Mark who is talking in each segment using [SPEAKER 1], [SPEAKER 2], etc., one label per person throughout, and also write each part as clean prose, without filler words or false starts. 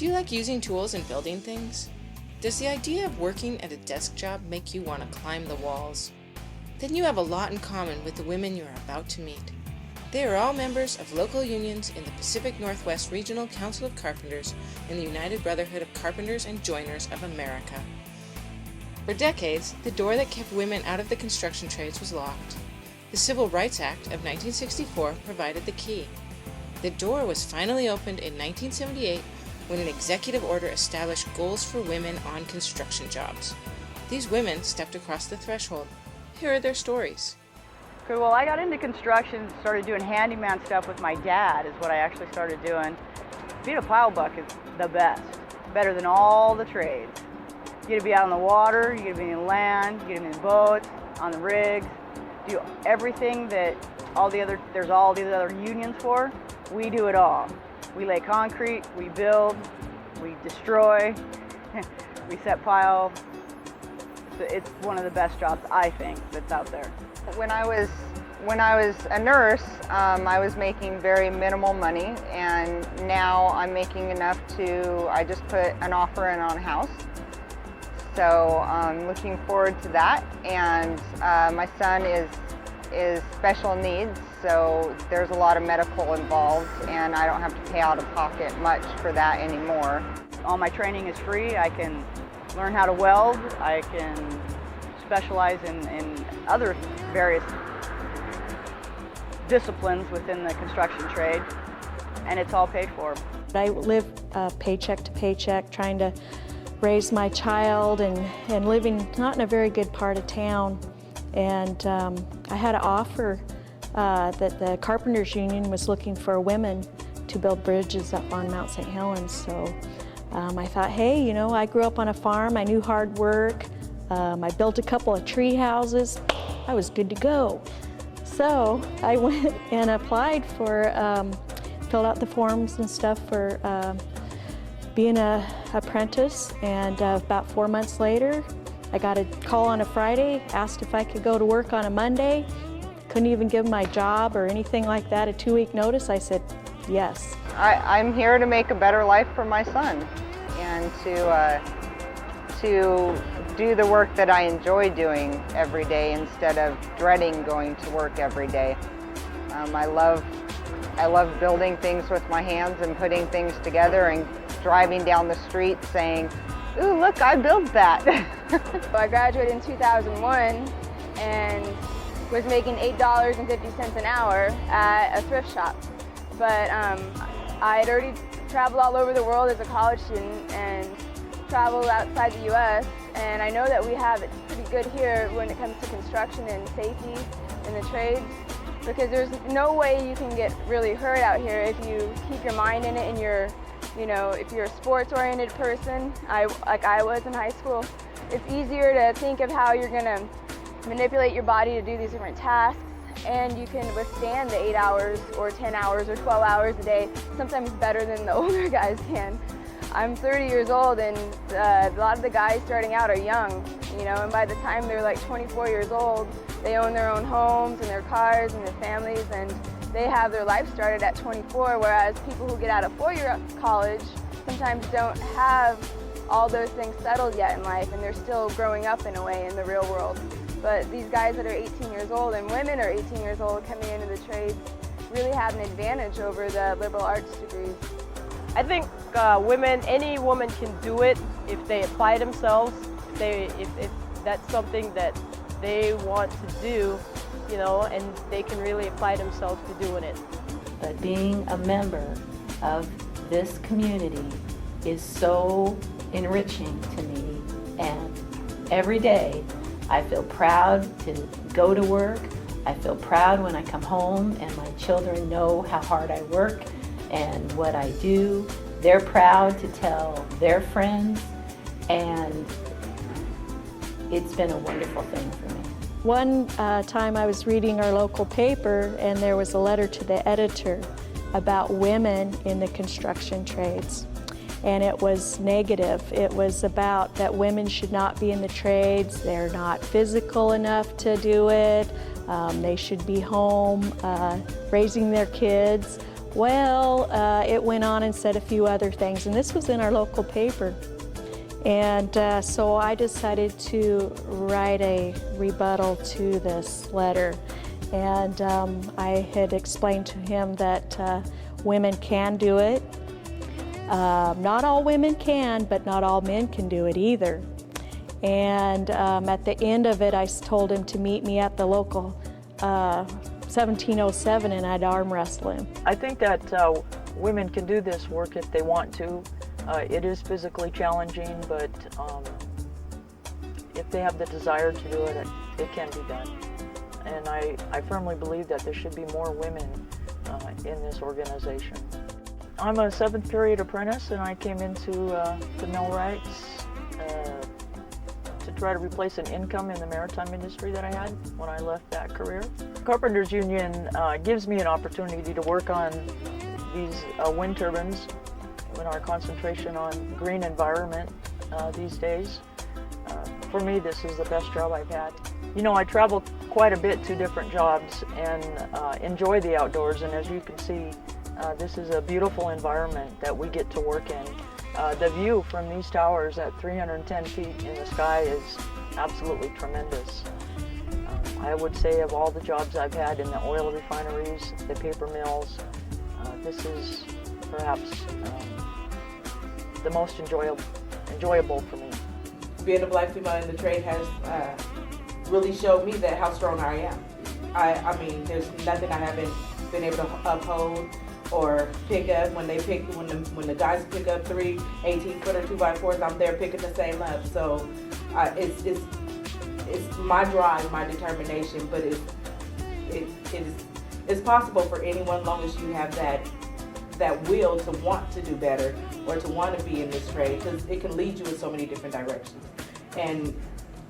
[SPEAKER 1] Do you like using tools and building things? Does the idea of working at a desk job make you want to climb the walls? Then you have a lot in common with the women you are about to meet. They are all members of local unions in the Pacific Northwest Regional Council of Carpenters and the United Brotherhood of Carpenters and Joiners of America. For decades, the door that kept women out of the construction trades was locked. The Civil Rights Act of 1964 provided the key. The door was finally opened in 1978 when an executive order established goals for women on construction jobs. These women stepped across the threshold. Here are their stories.
[SPEAKER 2] Okay, well, I got into construction, started doing handyman stuff with my dad is what I actually started doing. Being a pile buck is the best, better than all the trades. You get to be out on the water, you get to be in land, you get to be in boats, on the rigs, do everything that there's all these other unions for. We do it all. We lay concrete, we build, we destroy, we set pile. It's one of the best jobs, I think, that's out there.
[SPEAKER 3] When I was a nurse, I was making very minimal money, and now I'm making enough I just put an offer in on a house. So I'm looking forward to that, and my son is special needs, so there's a lot of medical involved, and I don't have to pay out of pocket much for that anymore.
[SPEAKER 2] All my training is free. I can learn how to weld. I can specialize in other various disciplines within the construction trade, and it's all paid for.
[SPEAKER 4] I live paycheck to paycheck, trying to raise my child and living not in a very good part of town. And I had an offer that the Carpenters Union was looking for women to build bridges up on Mount St. Helens. So I thought, hey, you know, I grew up on a farm, I knew hard work, I built a couple of tree houses, I was good to go. So I went and applied for, filled out the forms and stuff for being an apprentice, and about 4 months later, I got a call on a Friday, asked if I could go to work on a Monday. Couldn't even give my job or anything like that a 2-week notice. I said, yes.
[SPEAKER 3] I'm here to make a better life for my son, and to do the work that I enjoy doing every day instead of dreading going to work every day. I love building things with my hands and putting things together and driving down the street saying, ooh, look, I built that.
[SPEAKER 5] I graduated in 2001 and was making $8.50 an hour at a thrift shop. But I had already traveled all over the world as a college student and traveled outside the U.S. And I know that we have it pretty good here when it comes to construction and safety in the trades, because there's no way you can get really hurt out here if you keep your mind in it and if you're a sports-oriented person, like I was in high school, it's easier to think of how you're going to manipulate your body to do these different tasks, and you can withstand the 8 hours or 10 hours or 12 hours a day, sometimes better than the older guys can. I'm 30 years old, and a lot of the guys starting out are young, and by the time they're like 24 years old, they own their own homes and their cars and their families, and they have their life started at 24, whereas people who get out of 4-year college sometimes don't have all those things settled yet in life, and they're still growing up in a way in the real world. But these guys that are 18 years old and women are 18 years old coming into the trades really have an advantage over the liberal arts degrees.
[SPEAKER 6] I think any woman can do it if they apply themselves, if that's something that they want to do, and they can really apply themselves to doing it.
[SPEAKER 7] But being a member of this community is so enriching to me, and every day I feel proud to go to work. I feel proud when I come home and my children know how hard I work and what I do. They're proud to tell their friends, and it's been a wonderful thing for me.
[SPEAKER 4] One time I was reading our local paper, and there was a letter to the editor about women in the construction trades. And it was negative. It was about that women should not be in the trades. They're not physical enough to do it. They should be home raising their kids. Well, it went on and said a few other things, and this was in our local paper. And so I decided to write a rebuttal to this letter. And I had explained to him that women can do it. Not all women can, but not all men can do it either. And at the end of it, I told him to meet me at the local 1707, and I'd arm wrestle him.
[SPEAKER 8] I think that women can do this work if they want to. It is physically challenging, but if they have the desire to do it, it can be done. And I firmly believe that there should be more women in this organization. I'm a 7th period apprentice, and I came into the millwrights to try to replace an income in the maritime industry that I had when I left that career. Carpenters Union gives me an opportunity to work on these wind turbines in our concentration on green environment these days. For me, this is the best job I've had. You know, I travel quite a bit to different jobs and enjoy the outdoors, and as you can see, this is a beautiful environment that we get to work in. The view from these towers at 310 feet in the sky is absolutely tremendous. I would say of all the jobs I've had in the oil refineries, the paper mills, this is perhaps the most enjoyable for me.
[SPEAKER 9] Being a black female in the trade has really showed me that how strong I am. I mean, there's nothing I haven't been able to uphold or pick up. When the guys pick up 3 18-footer 2x4s, I'm there picking the same up. So it's my drive, my determination, but it's possible for anyone, long as you have that will to want to do better or to want to be in this trade, because it can lead you in so many different directions. And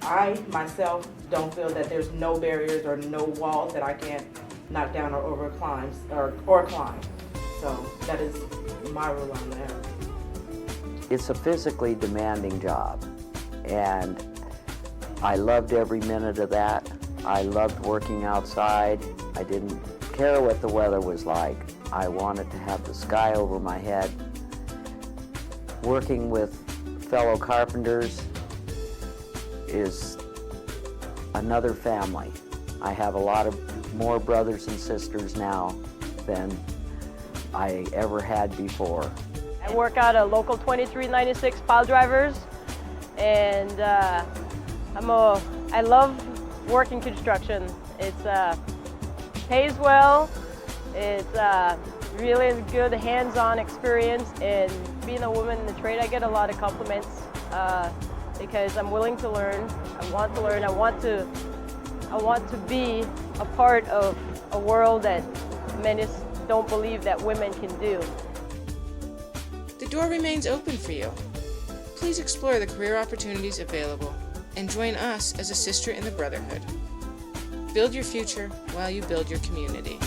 [SPEAKER 9] I myself don't feel that there's no barriers or no walls that I can't knock down or climb. So that is my rule on that.
[SPEAKER 10] It's a physically demanding job, and I loved every minute of that. I loved working outside. I didn't care what the weather was like. I wanted to have the sky over my head. Working with fellow carpenters is another family. I have a lot of more brothers and sisters now than I ever had before.
[SPEAKER 6] I work out at local 2396 pile drivers, and I love working construction. It's pays well. It's really good hands-on experience, and being a woman in the trade, I get a lot of compliments because I'm willing to learn. I want to learn. I want to be a part of a world that many don't believe that women can do.
[SPEAKER 1] The door remains open for you. Please explore the career opportunities available and join us as a sister in the brotherhood. Build your future while you build your community.